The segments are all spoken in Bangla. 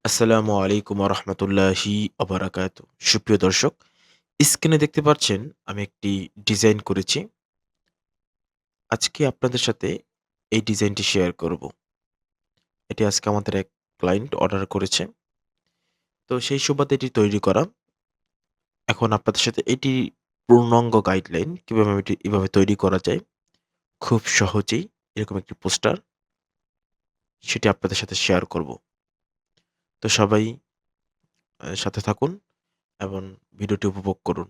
আসসালামু আলাইকুম রহমতুল্লাহি অবরাকাত। সুপ্রিয় দর্শক, স্ক্রিনে দেখতে পাচ্ছেন আমি একটি ডিজাইন করেছি। আজকে আপনাদের সাথে এই ডিজাইনটি শেয়ার করব। এটি আজকে আমাদের এক ক্লায়েন্ট অর্ডার করেছে। তো সেই সুবাদে এটি তৈরি করা। এখন আপনাদের সাথে এটি পূর্ণাঙ্গ গাইডলাইন কিভাবে এটি এভাবে তৈরি করা যায় খুব সহজেই এরকম একটি পোস্টার সেটি আপনাদের সাথে শেয়ার করব। তো সবাই সাথে থাকুন এবং ভিডিওটি উপভোগ করুন।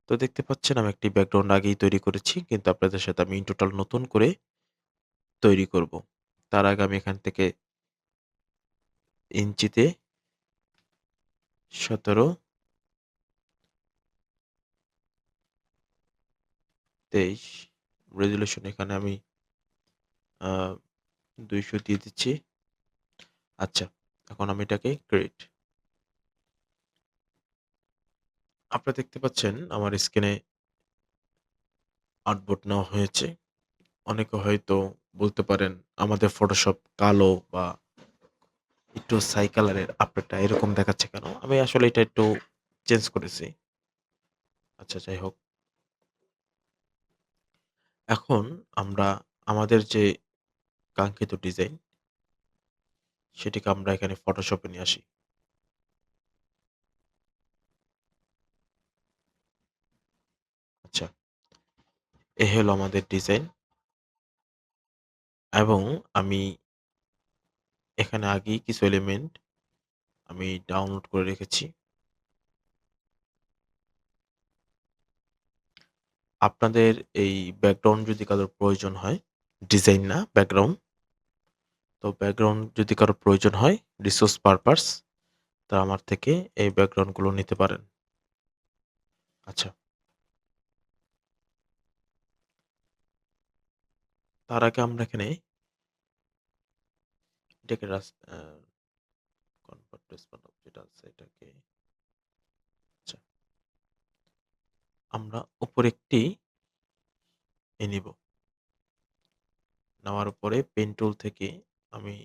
তো দেখতে পাচ্ছেন আমি একটি ব্যাকগ্রাউন্ড আগেই তৈরি করেছি। কিন্তু আপনাদের সাথে আমি ইন টোটাল নতুন করে তৈরি করব। তার আগে আমি এখান থেকে ইঞ্চিতে ১৭, ২৩ রেজোলিউশন এখানে আমি আ ২০০ দিয়ে দিচ্ছি। আচ্ছা, এখন আমি এটাকে ক্রিয়েট। আপনারা দেখতে পাচ্ছেন আমার স্ক্রিনে আর্টবোর্ড নেওয়া হয়েছে। অনেকে হয়তো বলতে পারেন আমাদের ফটোশপ কালো বা একটু ছাই কালারের আপনারটা এরকম দেখাচ্ছে কেন? আমি আসলে এটা একটু চেঞ্জ করেছি। আচ্ছা যাই হোক। এখন আমরা আমাদের যে কাঙ্ক্ষিত ডিজাইন সেটিকে আমরা এখানে ফটোশপে নিয়ে আসি। আচ্ছা, এ হলো আমাদের ডিজাইন এবং আমি এখানে আগেই কিছু এলিমেন্ট আমি ডাউনলোড করে রেখেছি। আপনাদের এই ব্যাকগ্রাউন্ড যদি কারোর প্রয়োজন হয়, ডিজাইন না ব্যাকগ্রাউন্ড। তো ব্যাকগ্রাউন্ড যদি কারো প্রয়োজন হয় রিসোর্স পারপাস তা আমার থেকে এই ব্যাকগ্রাউন্ডগুলো নিতে পারেন। আচ্ছা, তার আগে আমরা এখানে এটাকে কনভার্ট টু স্মার্ট অবজেক্ট আছে এটাকে আচ্ছা, আমরা উপরে একটি নিব। নেওয়ার পরে পেন টুল থেকে আমি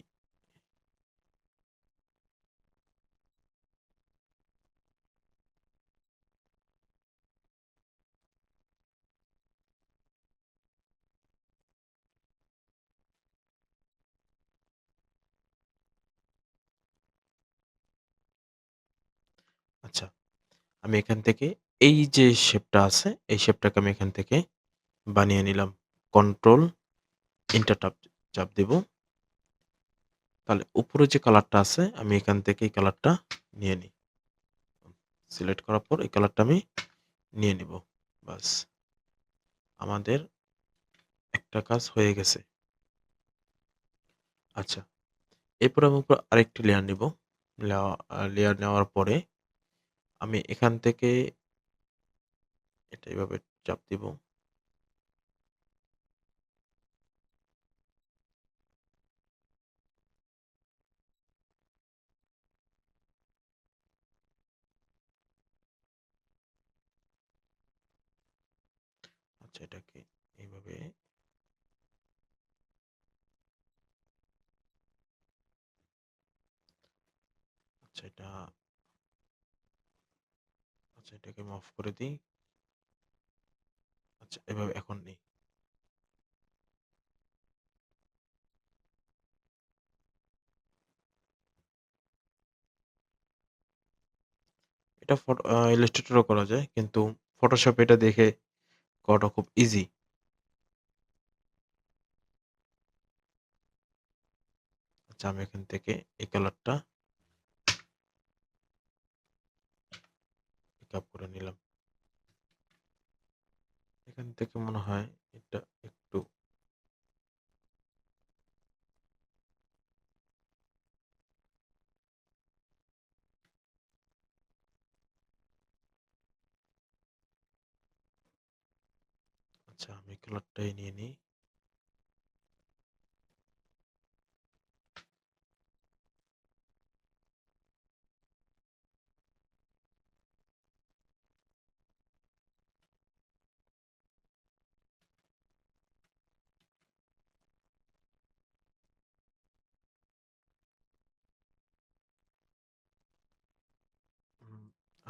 আচ্ছা, আমি এখান থেকে এই যে শেপটা আছে, এই শেপটাকে আমি এখান থেকে বানিয়ে নিলাম। কন্ট্রোল এন্টার চাপ দিব। তাহলে উপরে যে কালারটা আছে আমি এখান থেকে এই কালারটা নিয়ে নিই। সিলেক্ট করার পর এই কালারটা আমি নিয়ে নিব। বাস আমাদের একটা কাজ হয়ে গেছে। আচ্ছা, এরপর আমি উপর আরেকটি লেয়ার নিব। লেয়ার নেওয়ার পরে আমি এখান থেকে এটা এভাবে চাপ দিব। আচ্ছা, এটাকে এইভাবে আচ্ছা এটা আচ্ছা এটাকে আমি অফ করে দিই। আচ্ছা এভাবে এখন নেই। এটা ইলাস্ট্রেটর ও করা যায়। কিন্তু ফটোশপ এটা দেখে করাটা খুব ইজি। আচ্ছা আমি এখান থেকে এই কালারটা পিকআপ করে নিলাম। এখান থেকে মনে হয় এটা একটু আচ্ছা আমি কালারটাই নিয়ে নিই।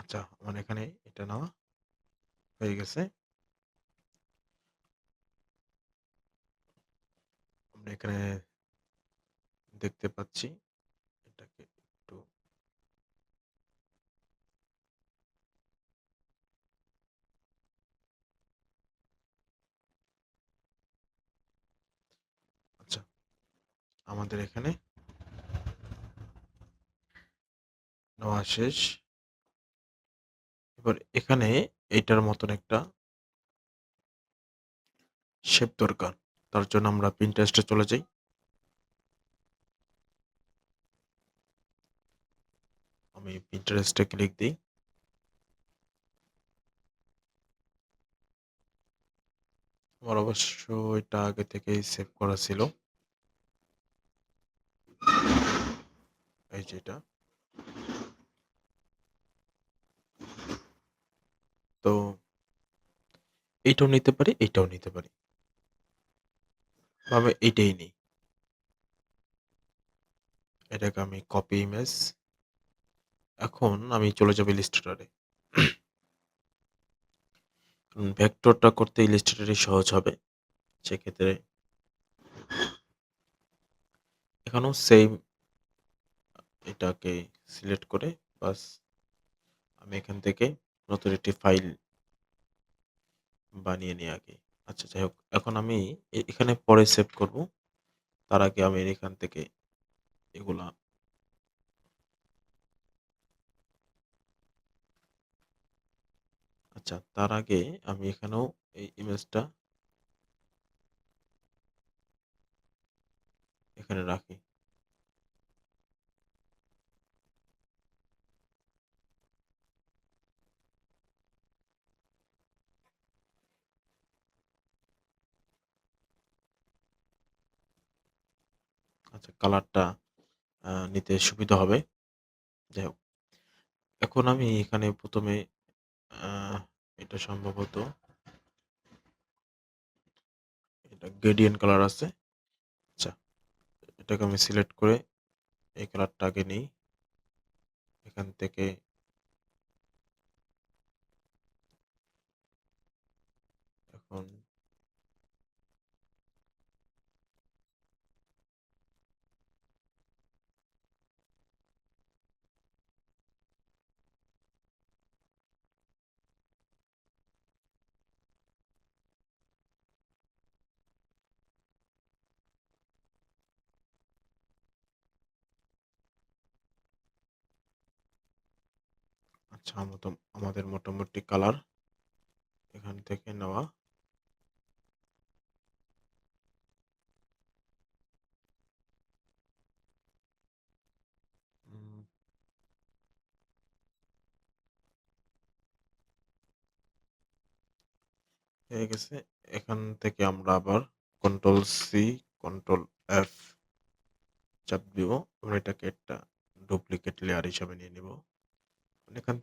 আচ্ছা, আমার এখানে এটা নেওয়া হয়ে গেছে। আমরা এখানে দেখতে পাচ্ছি। এটাকে একটু আচ্ছা, আমাদের এখানে নেওয়া শেষ। এবার এখানে এইটার মতন একটা শেপ দরকার। তার জন্য আমরা Pinterest এ চলে যাই। আমি Pinterest এ ক্লিক দেই। আমার অবশ্য এটা আগে থেকেই সেভ করা ছিল। এই যে এটা। তো এইটাও নিতে পারি, এইটাও নিতে পারি। বা আমি এইটাই নিই। এটাকে আমি কপি ইমেজ। এখন আমি চলে যাব Illustrator এ। ভেক্টরটা করতে Illustrator ই সহজ হবে। সেক্ষেত্রে এখানেও সেইম এটাকে সিলেক্ট করে বাস আমি এখান থেকে নতুন একটি ফাইল বানিয়ে নিই আগে। আচ্ছা যাই হোক, এখন আমি এখানে পরে সেভ করব। তার আগে আমি এখান থেকে এগুলা আচ্ছা, তার আগে আমি এখানেও এই ইমেজটা এখানে রাখি। আচ্ছা, কালারটা নিতে সুবিধা হবে। যাই হোক, এখন আমি এখানে ১ম এ আ এটা সম্ভবত এটা গ্রেডিয়েন্ট কালার আছে। আচ্ছা, এটাকে আমি সিলেক্ট করে এই কালারটা আগে নিই। এখান থেকে এখন আচ্ছা, আমাদের মোটামুটি কালার এখান থেকে নেওয়া। উম হয়ে গেছে। এখান থেকে আমরা আবার কন্ট্রোল সি, কন্ট্রোল এফ চাপ দিব। আমরা এটাকে একটা ডুপ্লিকেট লেয়ার হিসাবে নিয়ে নিব। এখান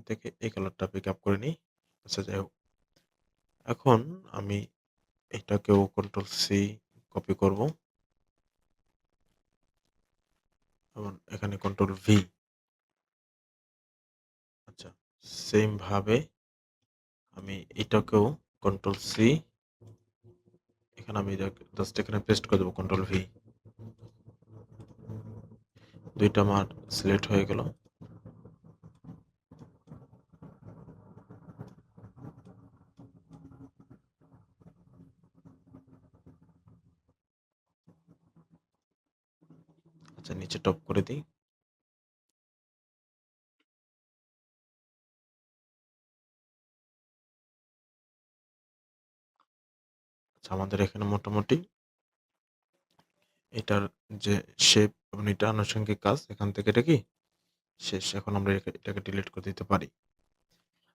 থেকে এই কালারটা পিক আপ করে নিই। আচ্ছা যাই হোক। এখন আমি এটাকেও কন্ট্রোল সি কপি করব। এবং এখানে কন্ট্রোল ভি। আচ্ছা, সেম ভাবে আমি এটাকেও কন্ট্রোল সি, এখানে আমি জাস্ট এখানে পেস্ট করে দেবো কন্ট্রোল ভি। ২ টা আমার সিলেক্ট হয়ে গেল। আচ্ছা, নিচে টপ করে দিই। আচ্ছা, আমাদের এখানে মোটামুটি এটার যে শেপ এবং এটা আনুষঙ্গিক কাজ এখান থেকে এটা কি শেষ। এখন আমরা এটাকে ডিলিট করে দিতে পারি।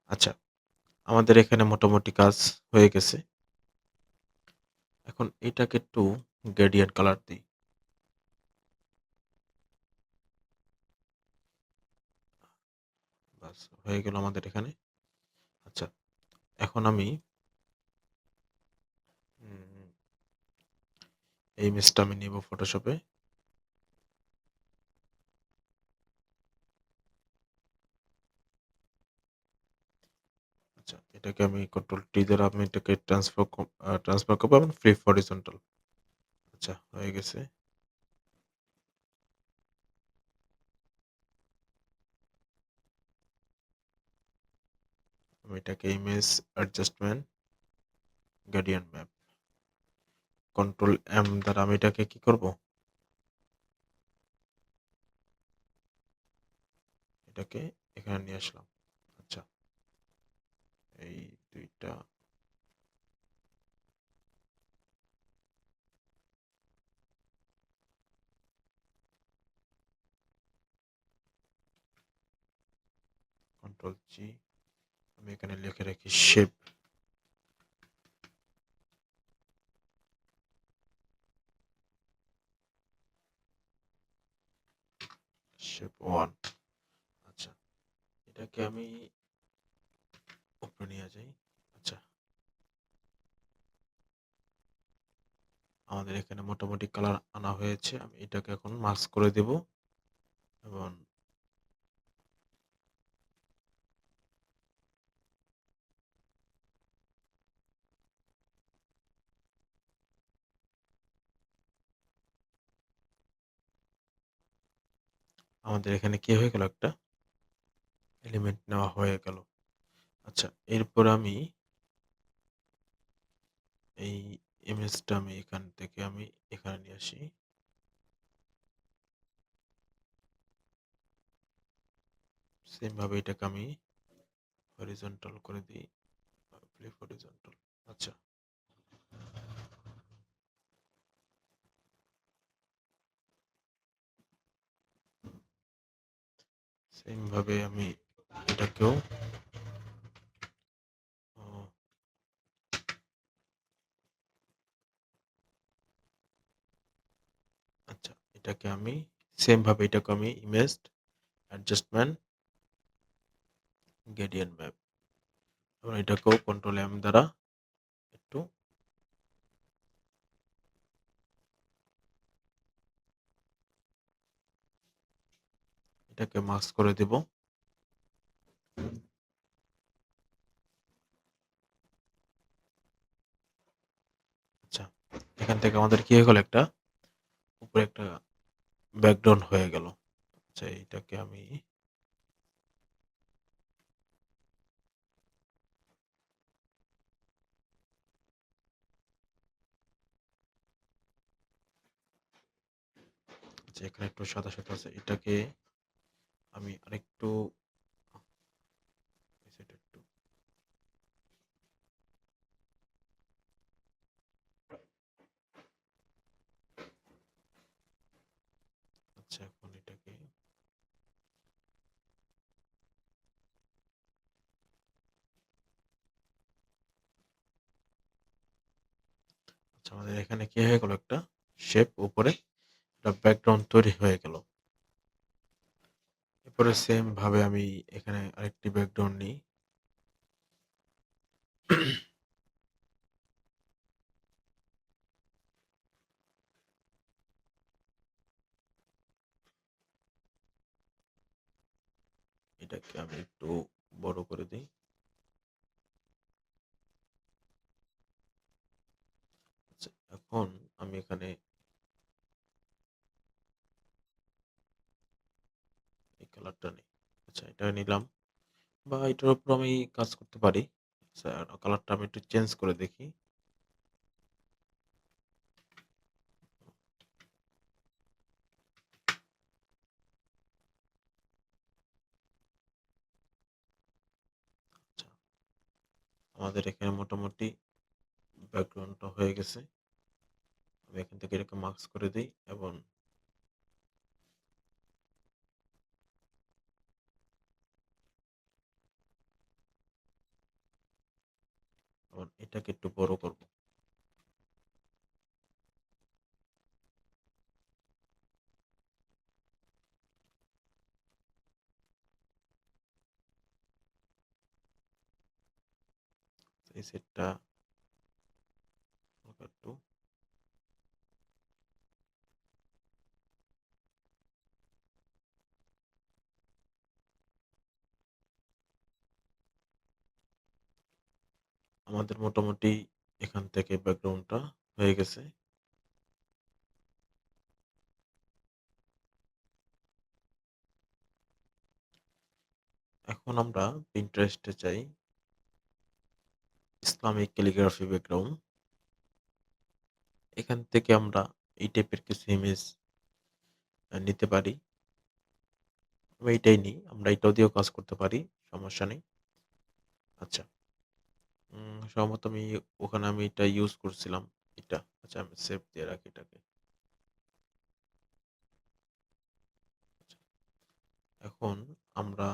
আচ্ছা, আমাদের এখানে মোটামুটি কাজ হয়ে গেছে। এখন এটাকে একটু গ্রেডিয়েন্ট কালার দিই। বাস হয়ে গেল আমাদের এখানে। আচ্ছা, এখন আমি উম এই ইমেজটা আমি নিব ফটোশপে। আচ্ছা, এটাকে আমি কন্ট্রোল টি দ্বারা আমি এটাকে ট্রান্সফার করব এবং ফ্লিপ হরিজন্টাল। আচ্ছা, হয়ে গেছে। আমি এটাকে image adjustment gradient map control M দ্বারা আমি এটাকে কি করব? এটাকে এখানে নিয়ে আসলাম। আচ্ছা, এই ২ টা কন্ট্রোল জি, আমি এখানে লিখে রাখি শেপ। শেপ 1। আচ্ছা, এটাকে আমি উপরে নিয়ে যাই। আচ্ছা, আমাদের এখানে মোটামুটি কালার আনা হয়েছে। আমি এটাকে এখন মাস্ক করে দেব এবং আমাদের এখানে কি হয়ে গেল? একটা এলিমেন্ট নেওয়া হয়ে গেল। আচ্ছা, এরপর আমি এই ইমেজটা আমি এখান থেকে আমি এখানে নিয়ে আসি। সেম ভাবে এটাকে আমি হরিজন্টাল করে দিই। Flip horizontal. আচ্ছা, সেম ভাবে আমি এটাকেও ও আচ্ছা, এটাকে আমি সেম ভাবে এটাকে আমি ইমেজ অ্যাডজাস্টমেন্ট গ্রেডিয়েন্ট ম্যাপ এবং এটাকেও কন্ট্রোল এম দ্বারা একটু এটাকে মাস্ক করে দেব। আচ্ছা, এখান থেকে আমাদের কি হয়ে গেল? একটা উপরে একটা ব্যাকগ্রাউন্ড হয়ে গেল। আচ্ছা, এটাকে আমি আচ্ছা, এখানে একটু সাদা, সাদা আছে। এটাকে আমি আরেকটু এই সাইডে একটু আচ্ছা, এখন এটাকে আচ্ছা, আমাদের এখানে কি হয়ে গেল? একটা শেপ উপরে একটা ব্যাকগ্রাউন্ড তৈরি হয়ে গেল। এরপরে সেম ভাবে আমি এখানে আরেকটি ব্যাকগ্রাউন্ড নিই। এটাকে আমি একটু বড় করে দেই। আচ্ছা, এখন আমি এখানে এই কালারটা নিই। আচ্ছা, এটা নিলাম বা এটার উপর আমি কাজ করতে পারি। আচ্ছা, কালারটা আমি একটু চেঞ্জ করে দেখি। আচ্ছা, আমাদের এখানে মোটামুটি ব্যাকগ্রাউন্ডটা হয়ে গেছে। আমি এখান থেকে এটাকে মার্কস করে দেই এবং এটাকে একটু বড় করব। এই সেটটা হালকা একটু আমাদের মোটামুটি এখান থেকে ব্যাকগ্রাউন্ডটা হয়ে গেছে। এখন আমরা Pinterest এ যাই। Islamic calligraphy background. এখান থেকে আমরা এই টাইপের কিছু ইমেজ নিতে পারি। আমি এইটাই নিই। আমরা এটাও দিয়েও কাজ করতে পারি। সমস্যা নেই। আচ্ছা। সম্ভবত ওখানে আমি এটা ইউজ করছিলাম। এটা। আচ্ছা আমি সেভ দিয়ে রাখি এটাকে। আচ্ছা। এখন আমরা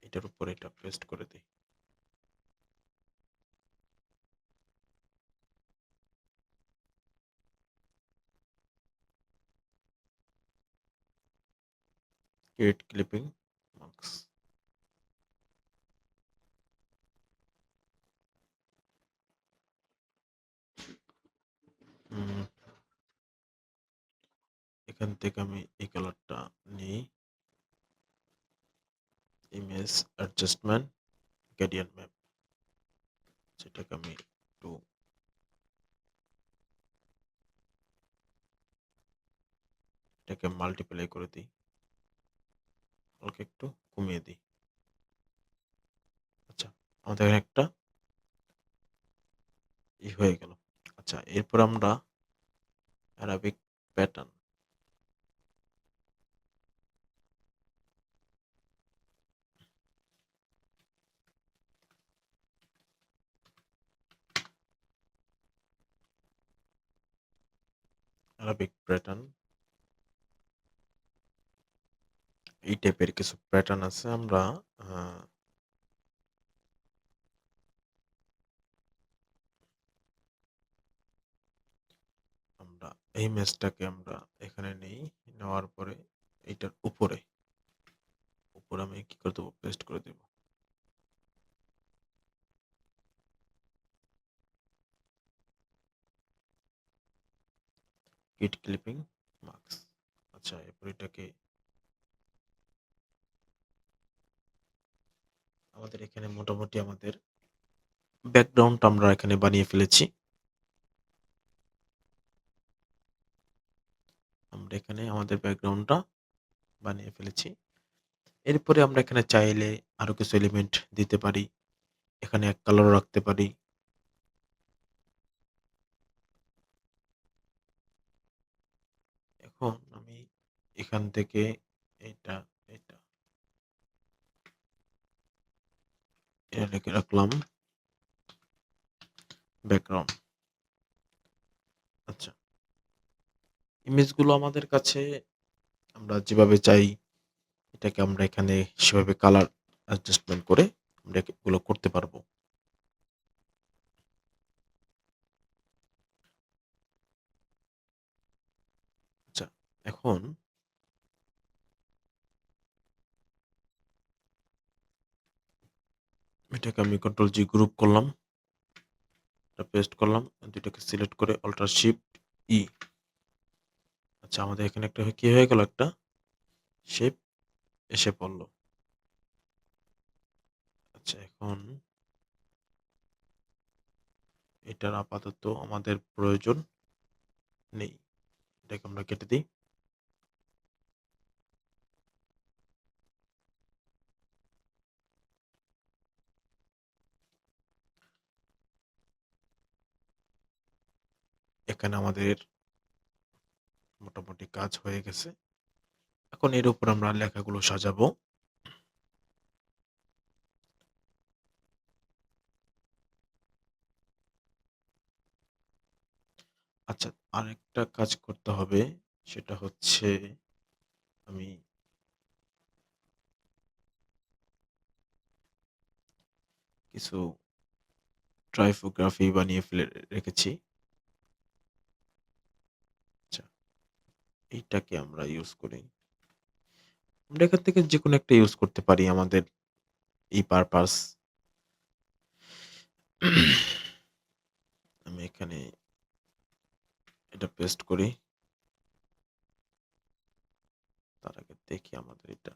এটার উপর এটা পেস্ট করে দেই। Create clipping marks. উম এখান থেকে আমি এই কালারটা নিই। Image adjustment gradient map. সেটাকে আমি একটু এটাকে মাল্টিপ্লাই করে দিই। হালকা একটু কমিয়ে দিই। আচ্ছা, আমাদের এখানে একটা হয়ে গেল। আচ্ছা, এরপর আমরা অ্যারাবিক প্যাটার্ন। Arabic pattern. এই টাইপের কিছু প্যাটার্ন আছে। আমরা আ আমরা এই ইমেজটাকে আমরা এখানে নেই। নেওয়ার পরে এইটার উপরে আমি কি করে দেব? পেস্ট করে দেব। গিট ক্লিপিং মার্কস। আচ্ছা, এরপর এটাকে আমাদের এখানে মোটামুটি আমাদের ব্যাকগ্রাউন্ড আমরা এখানে বানিয়ে ফেলেছি। আমরা এখানে আমাদের ব্যাকগ্রাউন্ডটা বানিয়ে ফেলেছি। এরপরে আমরা এখানে চাইলে আরো কিছু এলিমেন্ট দিতে পারি। এখানে এক কালারও রাখতে পারি। এখন আমি এখান থেকে এটা, এটা, এটা রেখে রাখলাম ব্যাকগ্রাউন্ড। আচ্ছা, ইমেজগুলো আমাদের কাছে আমরা যেভাবে চাই এটাকে আমরা এখানে সেভাবে কালার অ্যাডজাস্টমেন্ট করে আমরা এগুলো করতে পারবো। আচ্ছা, এখন এটাকে আমি কন্ট্রোল জি গ্রুপ করলাম। এটা পেস্ট করলাম। ২ টাকে সিলেক্ট করে অল্টার শিফট ই। আচ্ছা, আমাদের এখানে একটা কি হয়ে গেল? একটা শেপ এসে পড়ল। আচ্ছা, এখন এটার আপাতত আমাদের প্রয়োজন নেই। এটাকে আমরা কেটে দেই। এখানে আমাদের মোটামুটি কাজ হয়ে গেছে। এখন এর উপর আমরা লেখাগুলো সাজাবো। আচ্ছা, আরেকটা কাজ করতে হবে। সেটা হচ্ছে আমি কিছু টাইপোগ্রাফি বানিয়ে ফেলে রেখেছি। আচ্ছা, এইটাকে আমরা ইউজ করি। আমরা এখান থেকে যেকোনো একটা ইউজ করতে পারি আমাদের এই পারপাস। আমি এখানে এটা পেস্ট করি। তার আগে দেখি আমাদের এটা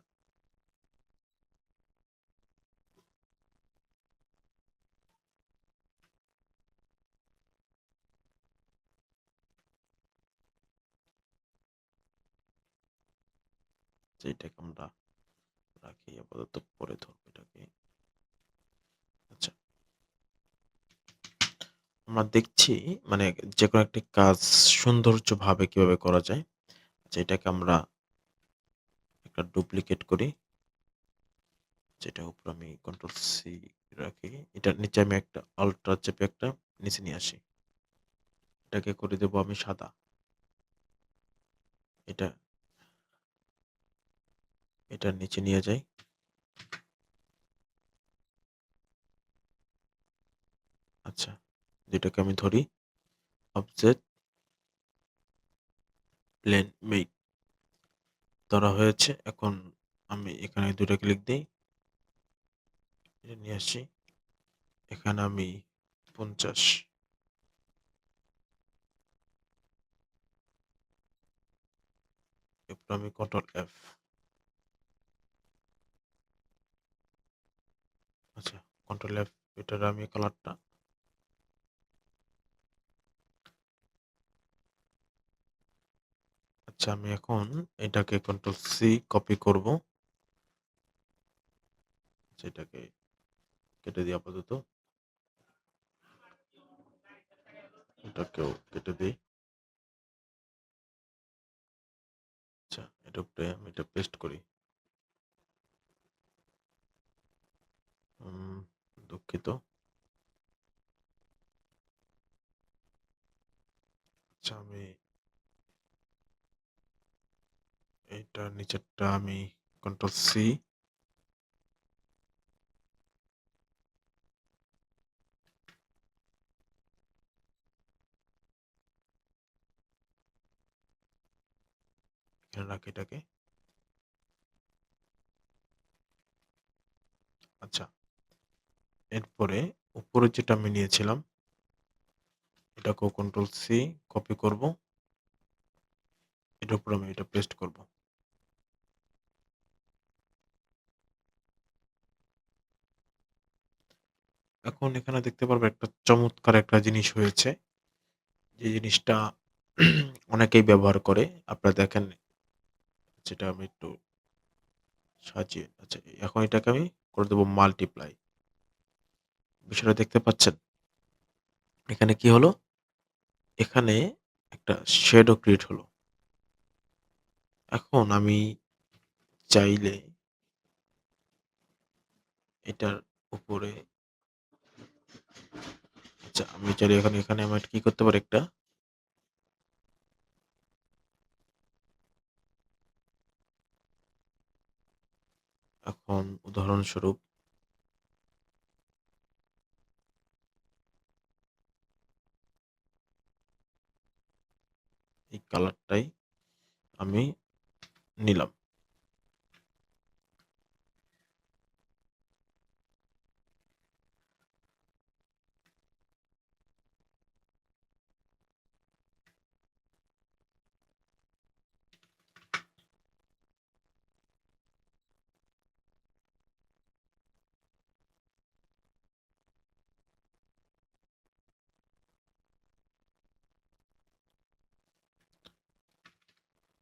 এটাকে আমরা রাখি, আপাতত পরে ধরবো এটাকে। আচ্ছা, আমরা দেখছি মানে যেকোনো একটি কাজ সৌন্দর্যভাবে কিভাবে করা যায়। আচ্ছা, এটাকে আমরা একটা ডুপ্লিকেট করি। যেটা উপরে আমি কন্ট্রোল সি রাখি। এটার নিচে আমি একটা আল্ট্রা চেপে একটা নিচে নিয়ে আসি। এটাকে করে দেবো আমি সাদা। এটা এটার নিচে নিয়ে যাই। আচ্ছা, যেটাকে আমি ধরি অবজেক্ট প্লেন মেক ধরা হয়েছে। এখন আমি এখানে ২ টা ক্লিক দেই। এটা নিয়ে আসি। এখানে আমি ৫০, এরপর আমি কন্ট্রোল এফ। আচ্ছা, কন্ট্রোল এফ, এটার আমি কালারটা আচ্ছা, আমি এখন এটাকে কন্ট্রোল সি কপি করব। সেটাকে কেটে দিই আপাতত। এটাকেও কেটে দিই। আচ্ছা, এটার উপরে আমি এটা পেস্ট করি। উম দুঃখিত। আচ্ছা, আমি এইটার নিচেরটা আমি কন্ট্রোল সি, এখানে রাখি এটাকে। আচ্ছা, এরপরে উপরে যেটা আমি নিয়েছিলাম এটাকেও কন্ট্রোল সি কপি করব। এটার উপর আমি এটা পেস্ট করব। এখন এখানে দেখতে পারবে একটা চমৎকার একটা জিনিস হয়েছে। যে জিনিসটা অনেকেই ব্যবহার করে। আপনারা দেখেন, যেটা আমি একটু সাজিয়ে আচ্ছা, এখন এটাকে আমি করে দেব মাল্টিপ্লাই। বিষয়টা দেখতে পাচ্ছেন? এখানে কি হলো? এখানে একটা শ্যাডো ক্রিয়েট হলো। এখন আমি চাইলে এটার উপরে আচ্ছা, আমি চাইলে এখানে আমি কি করতে পারি একটা এখন উদাহরণস্বরূপ এই কালারটাই আমি নিলাম।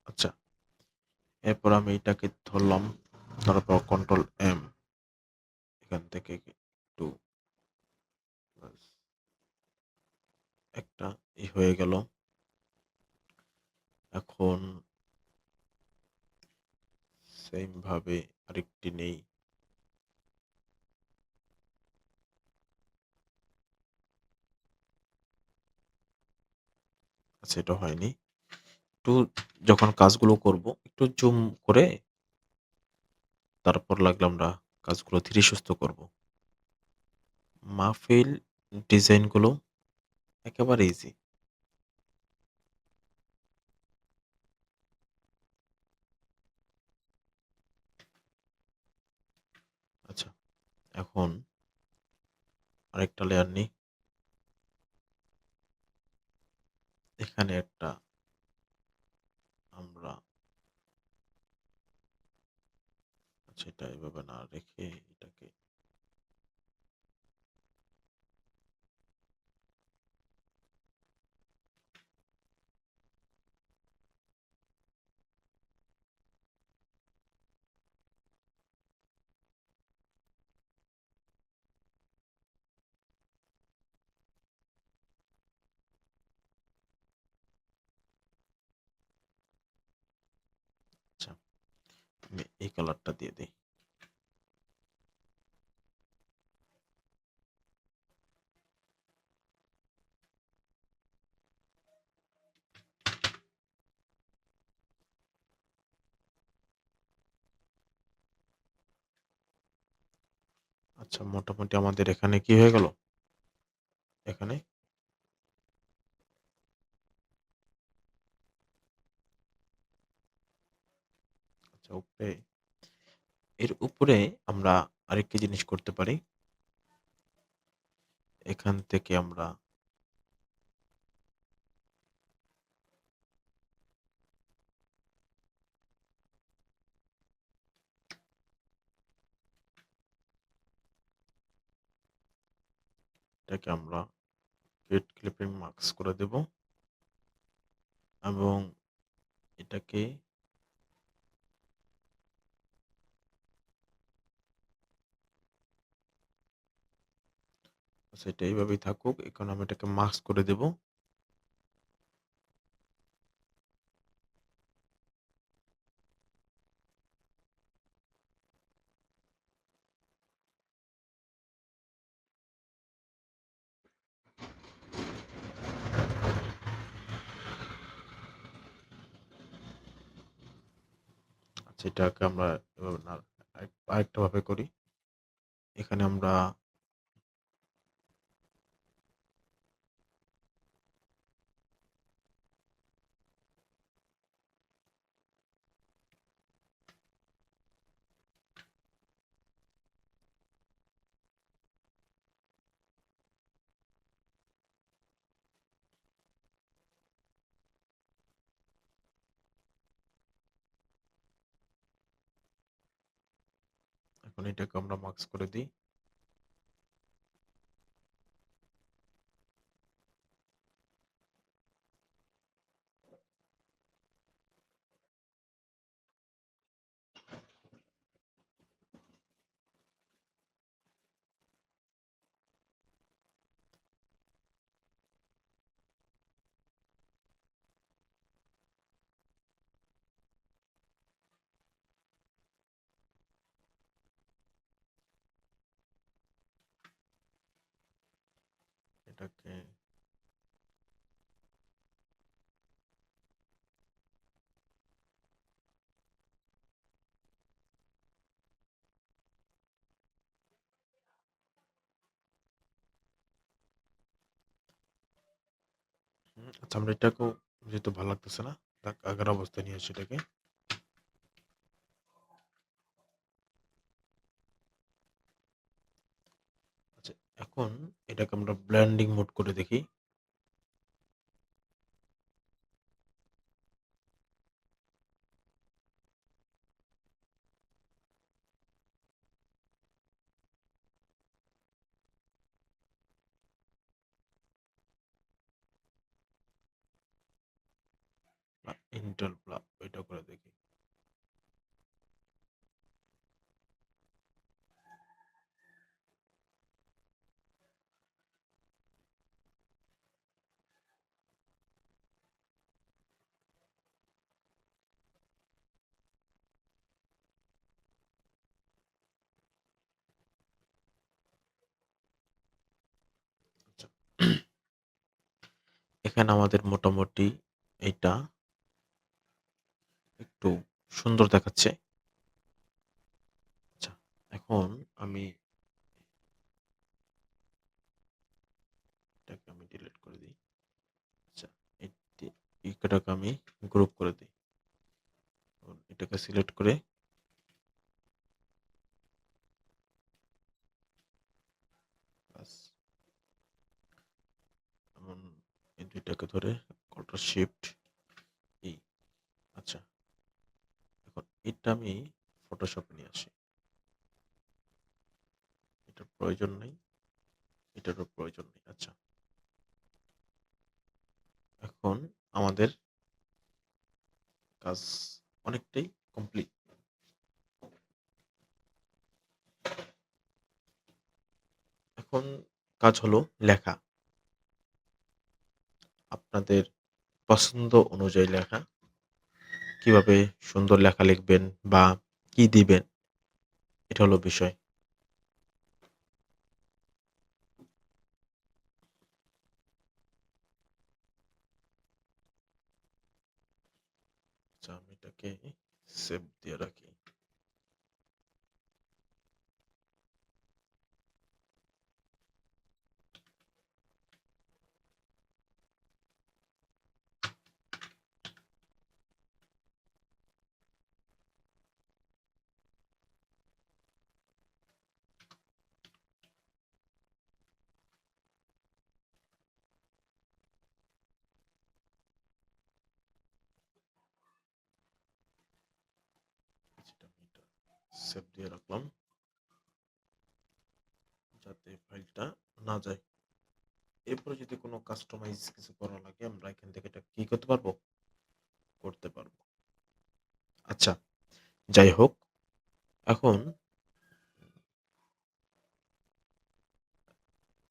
আচ্ছা, এরপর আমি এটাকে ধরলাম। তারপর কন্ট্রোল এম, এখান থেকে একটু একটা হয়ে গেল। এখন সেম ভাবে আরেকটি নেই। আচ্ছা, এটা হয়নি। একটু যখন কাজগুলো করব একটু জুম করে তারপর লাগলে আমরা কাজগুলো ধীরে সুস্থে করব। মাহফিল ডিজাইনগুলো একেবারে ইজি। আচ্ছা, এখন আরেকটা লেয়ার নিই। এখানে একটা আমরা আচ্ছা, এটা এভাবে না রেখে এটাকে আমি এই কালারটা দিয়ে দেই। আচ্ছা, মোটামুটি আমাদের এখানে কি হয়ে গেল? এখানে আচ্ছা, এর উপরে আমরা আরেকটি জিনিস করতে পারি। এখান থেকে আমরা এটাকে আমরা গেট ক্লিপিং মার্কস করে দেব এবং এটাকে আচ্ছা, এটা এইভাবেই থাকুক। এখন আমি এটাকে মাস্ক করে দেব। আচ্ছা, এটাকে আমরা এভাবে না, আরেকটা ভাবে করি। এখানে আমরা এখন এটাকে আমরা মার্কস করে দিই। এটাকে আচ্ছা, আমরা এটাকেও যেহেতু ভালো লাগতেছে না, আগের অবস্থায় নিয়ে আসি এটাকে। আচ্ছা, এখন এটাকে আমরা ব্লেন্ডিং মোড করে দেখি। ইন্টেল প্লাগ এটা করে দেখি। আচ্ছা, এখানে আমাদের মোটামুটি এটা একটু সুন্দর দেখাচ্ছে। আচ্ছা, এখন আমি এটাকে আমি ডিলিট করে দিই। আচ্ছা, এটাকে আমি গ্রুপ করে দিই। এটাকে সিলেক্ট করে এমন এই দুইটাকে ধরে কন্ট্রোল শিফট ই। আচ্ছা, এখন এটা আমি ফটোশপে নিয়ে আসি। এটার প্রয়োজন নেই, এটারও প্রয়োজন নেই। আচ্ছা, এখন আমাদের কাজ অনেকটাই কমপ্লিট। এখন কাজ হলো লেখা। আপনাদের পছন্দ অনুযায়ী লেখা। কিভাবে সুন্দর লেখা লিখবেন বা কি দিবেন? এটা হলো বিষয়। আচ্ছা, আমি এটাকে সেভ দিয়ে রাখি। আচ্ছা, আমি এটা সেভ দিয়ে রাখলাম যাতে ফাইলটা না যায়। এরপরে যদি কোনো কাস্টমাইজ কিছু করা লাগে আমরা এখান থেকে এটা কি করতে পারবো? করতে পারবো। আচ্ছা, যাই হোক, এখন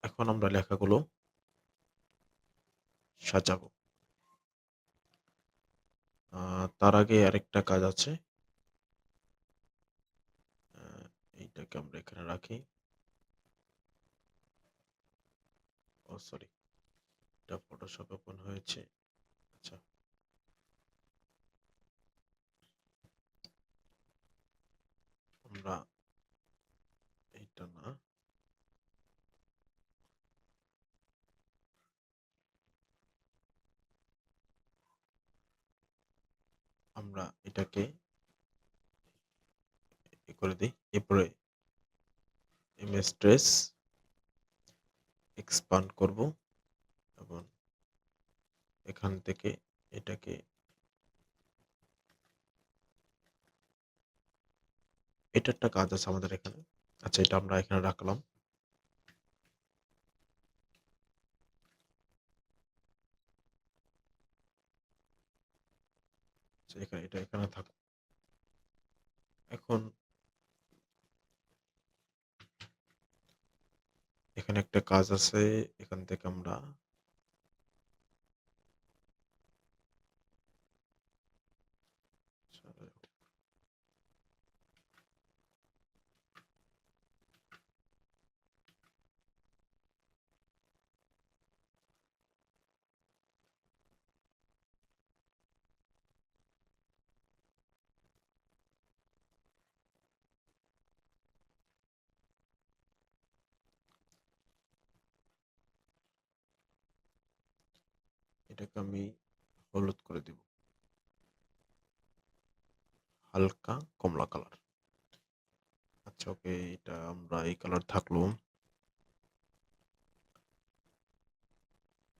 এখন আমরা লেখাগুলো সাজাবো। তার আগে আরেকটা কাজ আছে। আ এইটাকে আমরা এখানে রাখি। সরি, এটা ফটোশপ ওপেন হয়েছে। আচ্ছা, আমরা এইটা না, আমরা এটাকে করে দিই। এরপরে ইমেজ ট্রেস এক্সপান্ড করব এবং এখান থেকে এটাকে এটা একটা কাজ আছে আমাদের এখানে। আচ্ছা, এটা আমরা এখানে রাখলাম। আচ্ছা, এটা এখানে থাকুক। এখন এখানে একটা কাজ আছে। এখান থেকে আমরা এটাকে আমি হলুদ করে দিব, হালকা কমলা কালার। আচ্ছা, ওকে, এটা আমরা এই কালার থাকলো।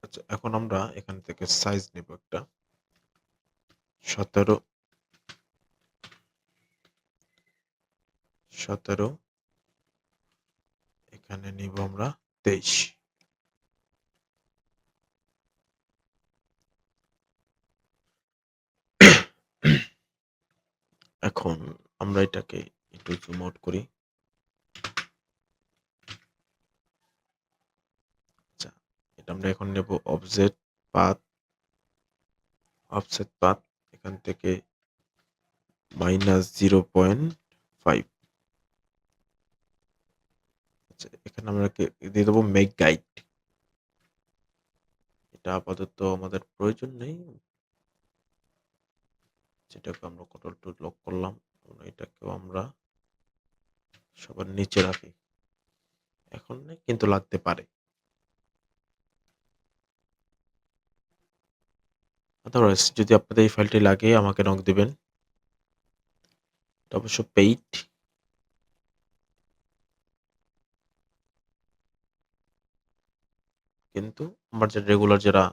আচ্ছা, এখন আমরা এখান থেকে সাইজ নেব একটা 17 17, এখানে নিব আমরা 23। এখন আমরা এটাকে একটু জুম আউট করি। আচ্ছা, এটা আমরা এখন নেব অফসেট পাথ এখান থেকে -0.5। আচ্ছা, এখানে আমরা দিয়ে দেবো মেক গাইড। এটা আপাতত আমাদের প্রয়োজন নেই। যেটাকে আমরা কন্ট্রোল টু লক করলাম। এটাকেও আমরা সবার নিচে রাখি। এখন নেই, কিন্তু লাগতে পারে। আদারওয়াইজ যদি আপনাদের এই ফাইলটি লাগে আমাকে নক দিবেন। এটা অবশ্য পেইড। কিন্তু আমার যে রেগুলার যারা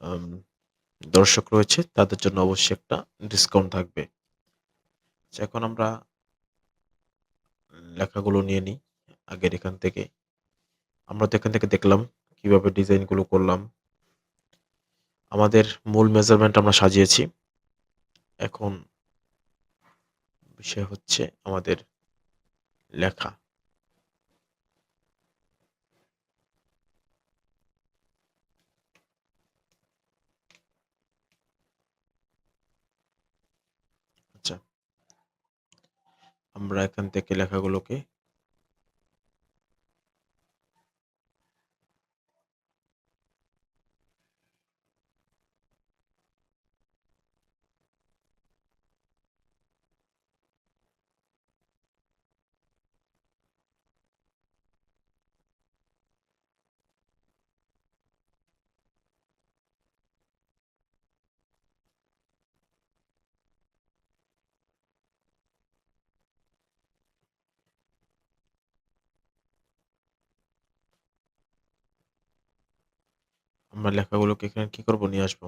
আম দর্শক রয়েছে তাদের জন্য অবশ্যই একটা ডিসকাউন্ট থাকবে। আচ্ছা, এখন আমরা লেখাগুলো নিয়ে নিই আগের এখান থেকে। আমরা তো এখান থেকে দেখলাম কিভাবে ডিজাইনগুলো করলাম। আমাদের মূল মেজারমেন্ট আমরা সাজিয়েছি। এখন বিষয় হচ্ছে আমাদের লেখা। আচ্ছা, আমরা এখান থেকে লেখাগুলোকে এখানে কি করব? নিয়ে আসবো।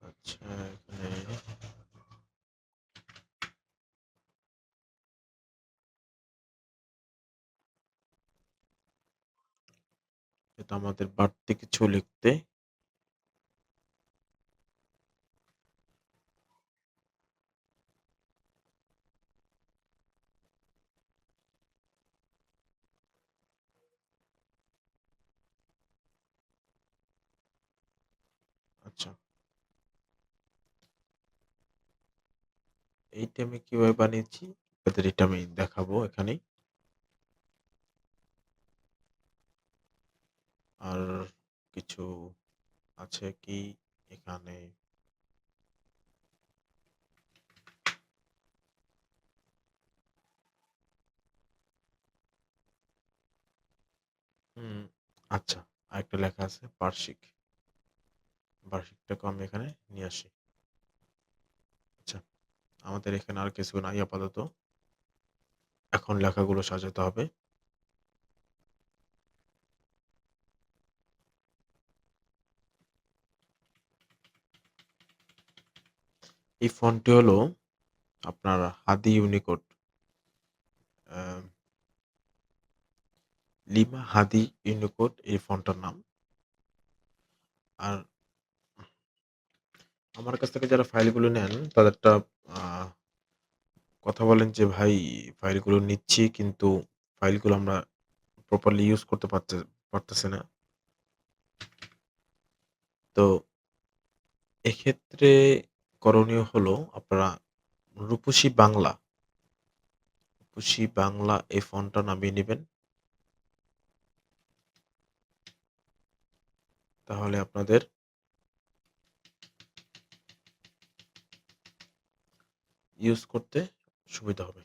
আচ্ছা, এখানে এটা আমাদের বাড়তি কিছু লিখতে আচ্ছা, এইটা আমি কিভাবে বানিয়েছি আপনাদের এটা আমি দেখাবো এখানেই। আর কিছু আছে কি এখানে? হুম, আচ্ছা, আরেকটা লেখা আছে বার্ষিক। বার্ষিকটাকেও আমি এখানে নিয়ে আসি। আচ্ছা, আমাদের এখানে আর কিছু নাই আপাতত। এখন লেখাগুলো সাজাতে হবে। এই ফন্টটি হলো আপনার হাদি ইউনিকোড। আ লিমা হাদি ইউনিকোড এই ফন্টটার নাম। আর আমার কাছ থেকে যারা ফাইলগুলো নেন তাদেরটা আ কথা বলেন যে, "ভাই ফাইলগুলো নিচ্ছি কিন্তু ফাইলগুলো আমরা প্রপারলি ইউজ করতে পারতেছি না।" তো এক্ষেত্রে করণীয় হলো আপনারা রূপসী বাংলা, রূপসী বাংলা এই ফন্টটা নামিয়ে নিবেন। তাহলে আপনাদের ইউজ করতে সুবিধা হবে।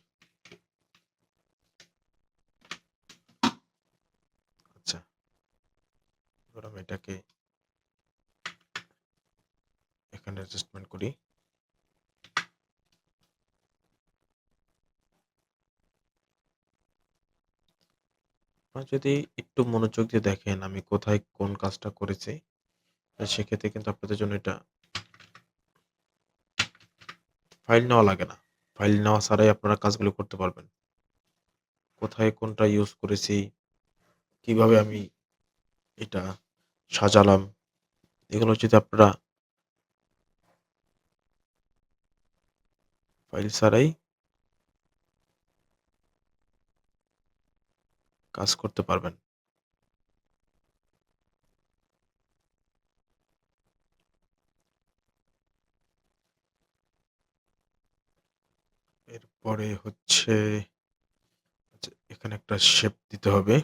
আচ্ছা, এবার আমি এটাকে এখানে অ্যাডজাস্টমেন্ট করি। আপনারা যদি একটু মনোযোগ দিয়ে দেখেন আমি কোথায় কোন কাজটা করেছি, সেক্ষেত্রে কিন্তু আপনাদের জন্য এটা ফাইল নেওয়া লাগে না। ফাইল নেওয়া ছাড়াই আপনারা কাজগুলো করতে পারবেন। কোথায় কোনটা ইউজ করেছি, কিভাবে আমি এটা সাজালাম, এগুলো যদি আপনারা ফাইল ছাড়াই কাজ করতে পারবেন। এরপরে হচ্ছে আচ্ছা, এখানে একটা শেপ দিতে হবে।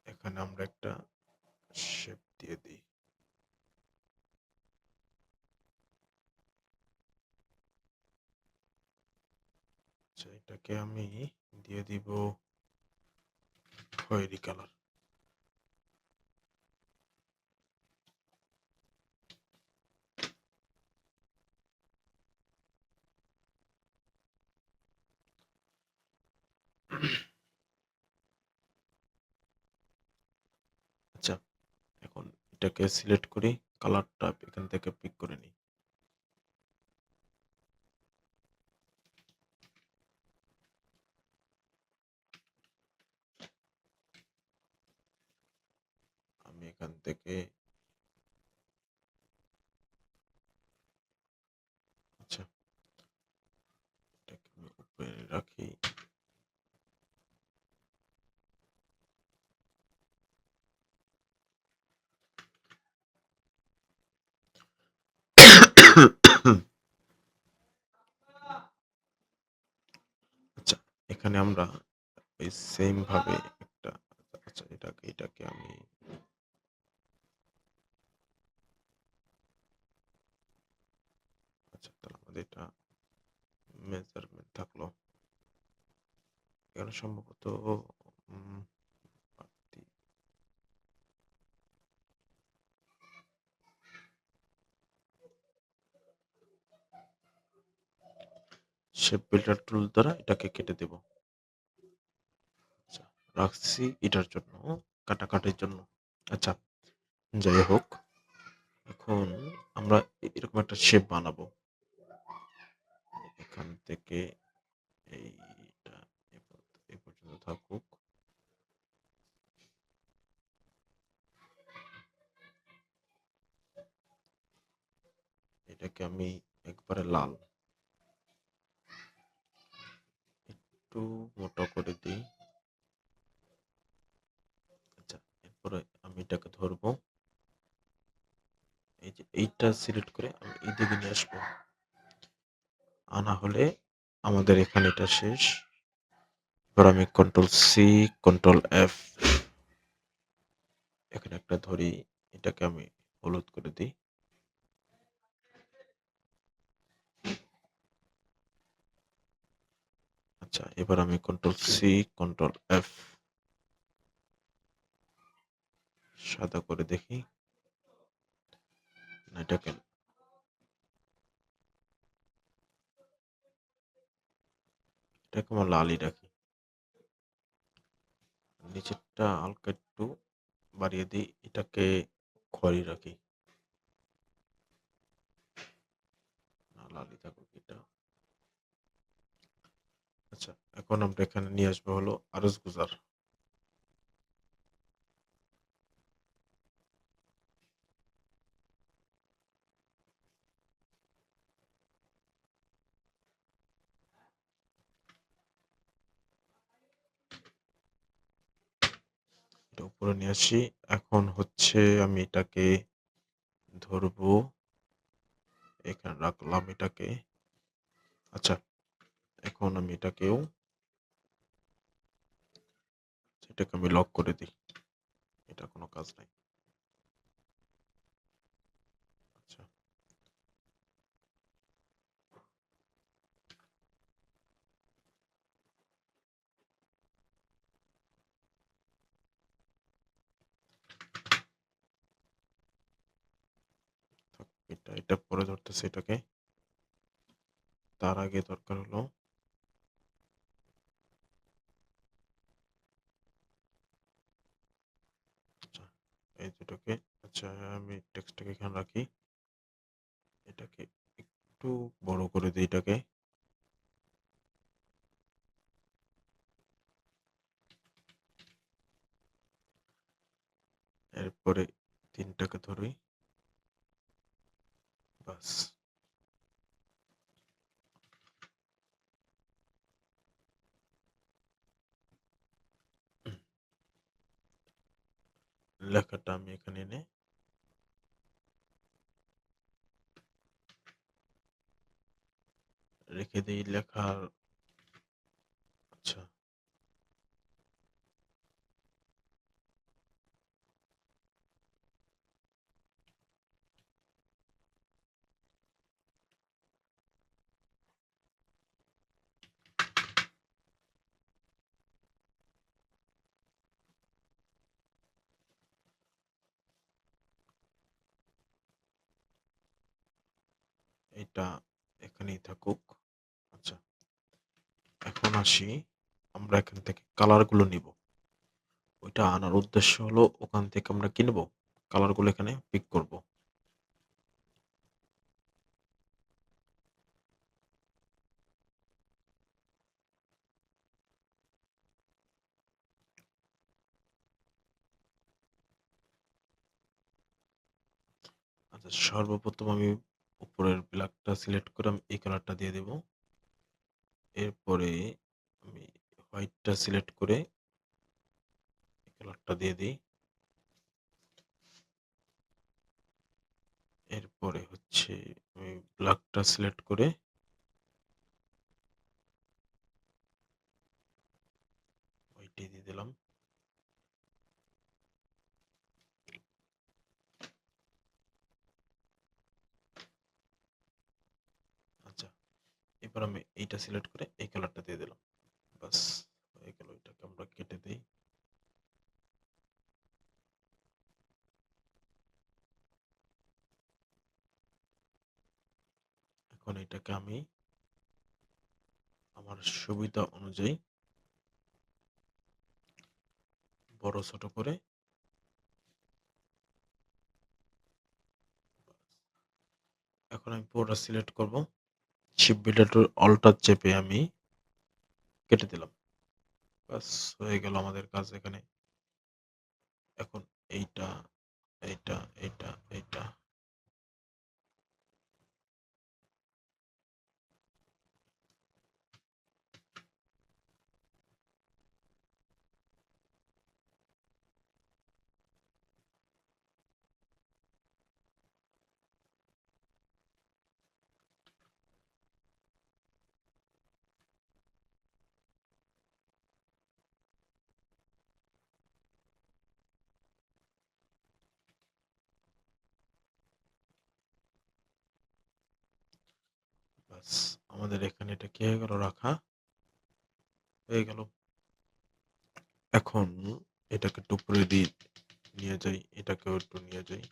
এখানে আমরা একটা শেপ দিয়ে দিই। আচ্ছা, এটাকে আমি দিয়ে দিব খয়েরি কালার। আচ্ছা, এখন এটাকে সিলেক্ট করি। কালারটা এখান থেকে পিক করে নিই। আমি এখান থেকে আচ্ছা, এটাকে আমি উপরে রাখি। এখানে আমরা ওই সেম ভাবে একটা আচ্ছা এটাকে আমি আচ্ছা তাহলে আমাদের এটা মেজারমেন্ট থাকলো। এখানে সম্ভবত উম বাড়তি শেপ বিল্ডার টুল দ্বারা এটাকে কেটে দেব। আচ্ছা, রাখছি এটার জন্য, কাটাকাটির জন্য। আচ্ছা, যাই হোক, এখন আমরা এরকম একটা শেপ বানাবো। এখান থেকে এইটা এ পর্যন্ত থাকুক। এটাকে আমি একবারে লাল একটু মোটা করে দিই। আচ্ছা, এরপরে আমি এটাকে ধরবো। এই যে এইটা সিলেক্ট করে আমি এইদিকে নিয়ে আসবো। আনা হলে আমাদের এখানে এটা শেষ। এবার আমি কন্ট্রোল সি, কন্ট্রোল এফ এখানে একটা ধরি, এটাকে আমি হলুদ করে দিই। আচ্ছা, এবার আমি কন্ট্রোল সি, কন্ট্রোল এফ সাদা করে দেখি। না, এটাকে আমার লালই রাখি। নিচেরটা হালকা একটু বাড়িয়ে দিই, এটাকে খয়েরি রাখি। না, লালই থাকুক এটা। আচ্ছা, এখন আমরা এখানে নিয়ে আসবো হলো আরজ গুজার। এটা উপরে নিয়ে আসি। এখন হচ্ছে আমি এটাকে ধরবো, এখানে রাখলাম এটাকে। আচ্ছা, এখন আমি এটাকে আমি লক করে দিই। এটা কোনো কাজ নাই। আচ্ছা, থাক, এটা পরে ধরতেছে এটাকে। তার আগে দরকার হলো আচ্ছা, এই দুটোকে। আচ্ছা, আমি টেক্সটটাকে এখানে রাখি। এটাকে একটু বড় করে দিই এটাকে। এরপরে ৩ টাকে ধরি। বাস। লেখাটা আমি এখানে এনে রেখে দেই লেখার। আচ্ছা, এটা এখানেই থাকুক। আচ্ছা, এখন আসি, আমরা এখান থেকে কালারগুলো নিব। ওইটা আনার উদ্দেশ্য হলো ওখান থেকে আমরা কি নেব? কালারগুলো এখানে পিক করব। আচ্ছা, সর্বপ্রথম আমি উপরের ব্ল্যাকটা সিলেক্ট করে আমি এই কালারটা দিয়ে দেব। এরপরে আমি হোয়াইটটা সিলেক্ট করে এই কালারটা দিয়ে দিই। এরপরে হচ্ছে আমি ব্ল্যাকটা সিলেক্ট করে এটি দিয়ে দিলাম। আচ্ছা, এবার আমি এইটা সিলেক্ট করে এই কালারটা দিয়ে দিলাম। বাস হয়ে গেল। এটাকে আমরা কেটে দিই। এখন এটাকে আমি আমার সুবিধা অনুযায়ী বড় ছোট করে এখন আমি পুরোটা সিলেক্ট করব। শিফট বিল্ডার অল্টার চেপে আমি কেটে দিলাম। বাস হয়ে গেল আমাদের কাজ এখানে। এখন এইটা এইটা এইটা এইটা বাস আমাদের এখানে এটা কি হয়ে গেল, রাখা হয়ে গেল। এখন এটাকে একটু উপরে দিয়ে নিয়ে যাই, এটাকেও একটু নিয়ে যাই,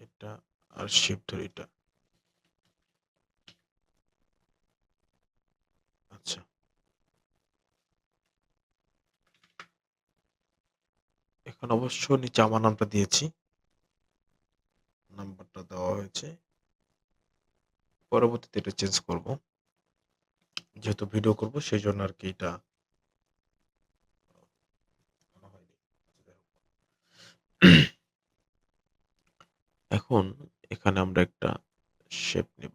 এটা আর শিফট ধরে এটা। আচ্ছা, এখন অবশ্য নিচে আমার নামটা দিয়েছি, নাম্বারটা দেওয়া হয়েছে। পরবর্তীতে এটা চেঞ্জ করব, যেহেতু ভিডিও করব সেই জন্য আর কি এটা করা হয়নি। এখন এখানে আমরা একটা শেপ নেব।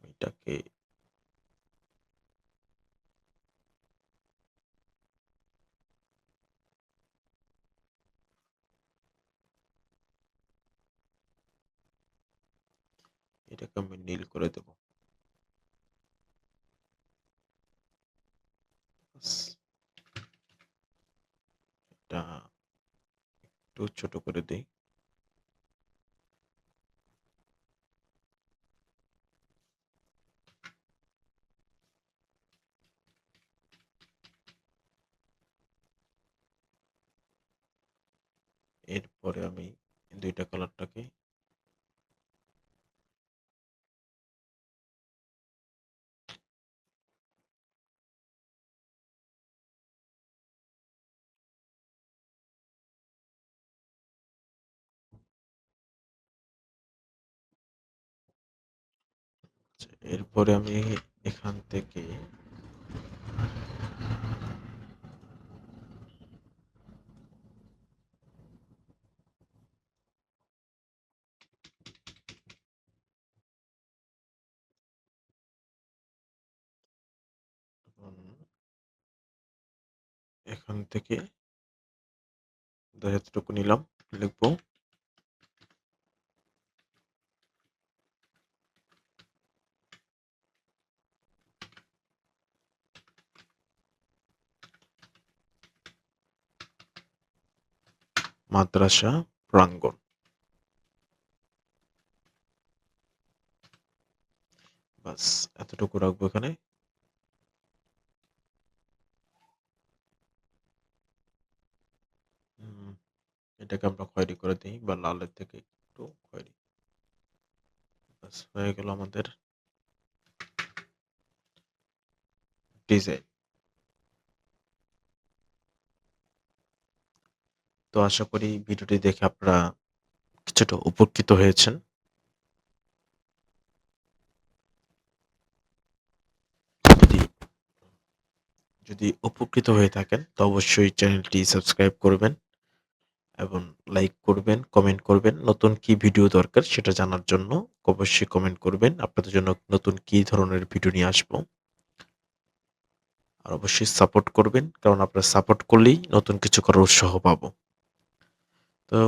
এটাকে এটাকে আমি নীল করে দেব। এটা একটু ছোট করে দেই। এরপরে আমি দুইটা কালারটাকে এরপরে আমি এখান থেকে এখান থেকে যতটুকু নিলাম লিখবো মাদ্রাসা প্রাঙ্গণ। বাস এতটুকু রাখবো এখানে। এটাকে আমরা খয়েরি করে দিই, বা লালের থেকে একটু খয়েরি। বাস হয়ে গেল আমাদের ডিজাইন। তো আশা করি ভিডিওটি দেখে আপনারা কিছুটা উপকৃত হয়েছেন। যদি যদি উপকৃত হয়ে থাকেন তো অবশ্যই চ্যানেলটি সাবস্ক্রাইব করবেন এবং লাইক করবেন, কমেন্ট করবেন। নতুন কি ভিডিও দরকার সেটা জানার জন্য অবশ্যই কমেন্ট করবেন। আপনাদের জন্য নতুন কি ধরনের ভিডিও নিয়ে আসবো। আর অবশ্যই সাপোর্ট করবেন, কারণ আপনারা সাপোর্ট করলেই নতুন কিছু করার উৎসাহ পাবো। তো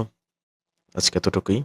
আজকে এতটুকুই।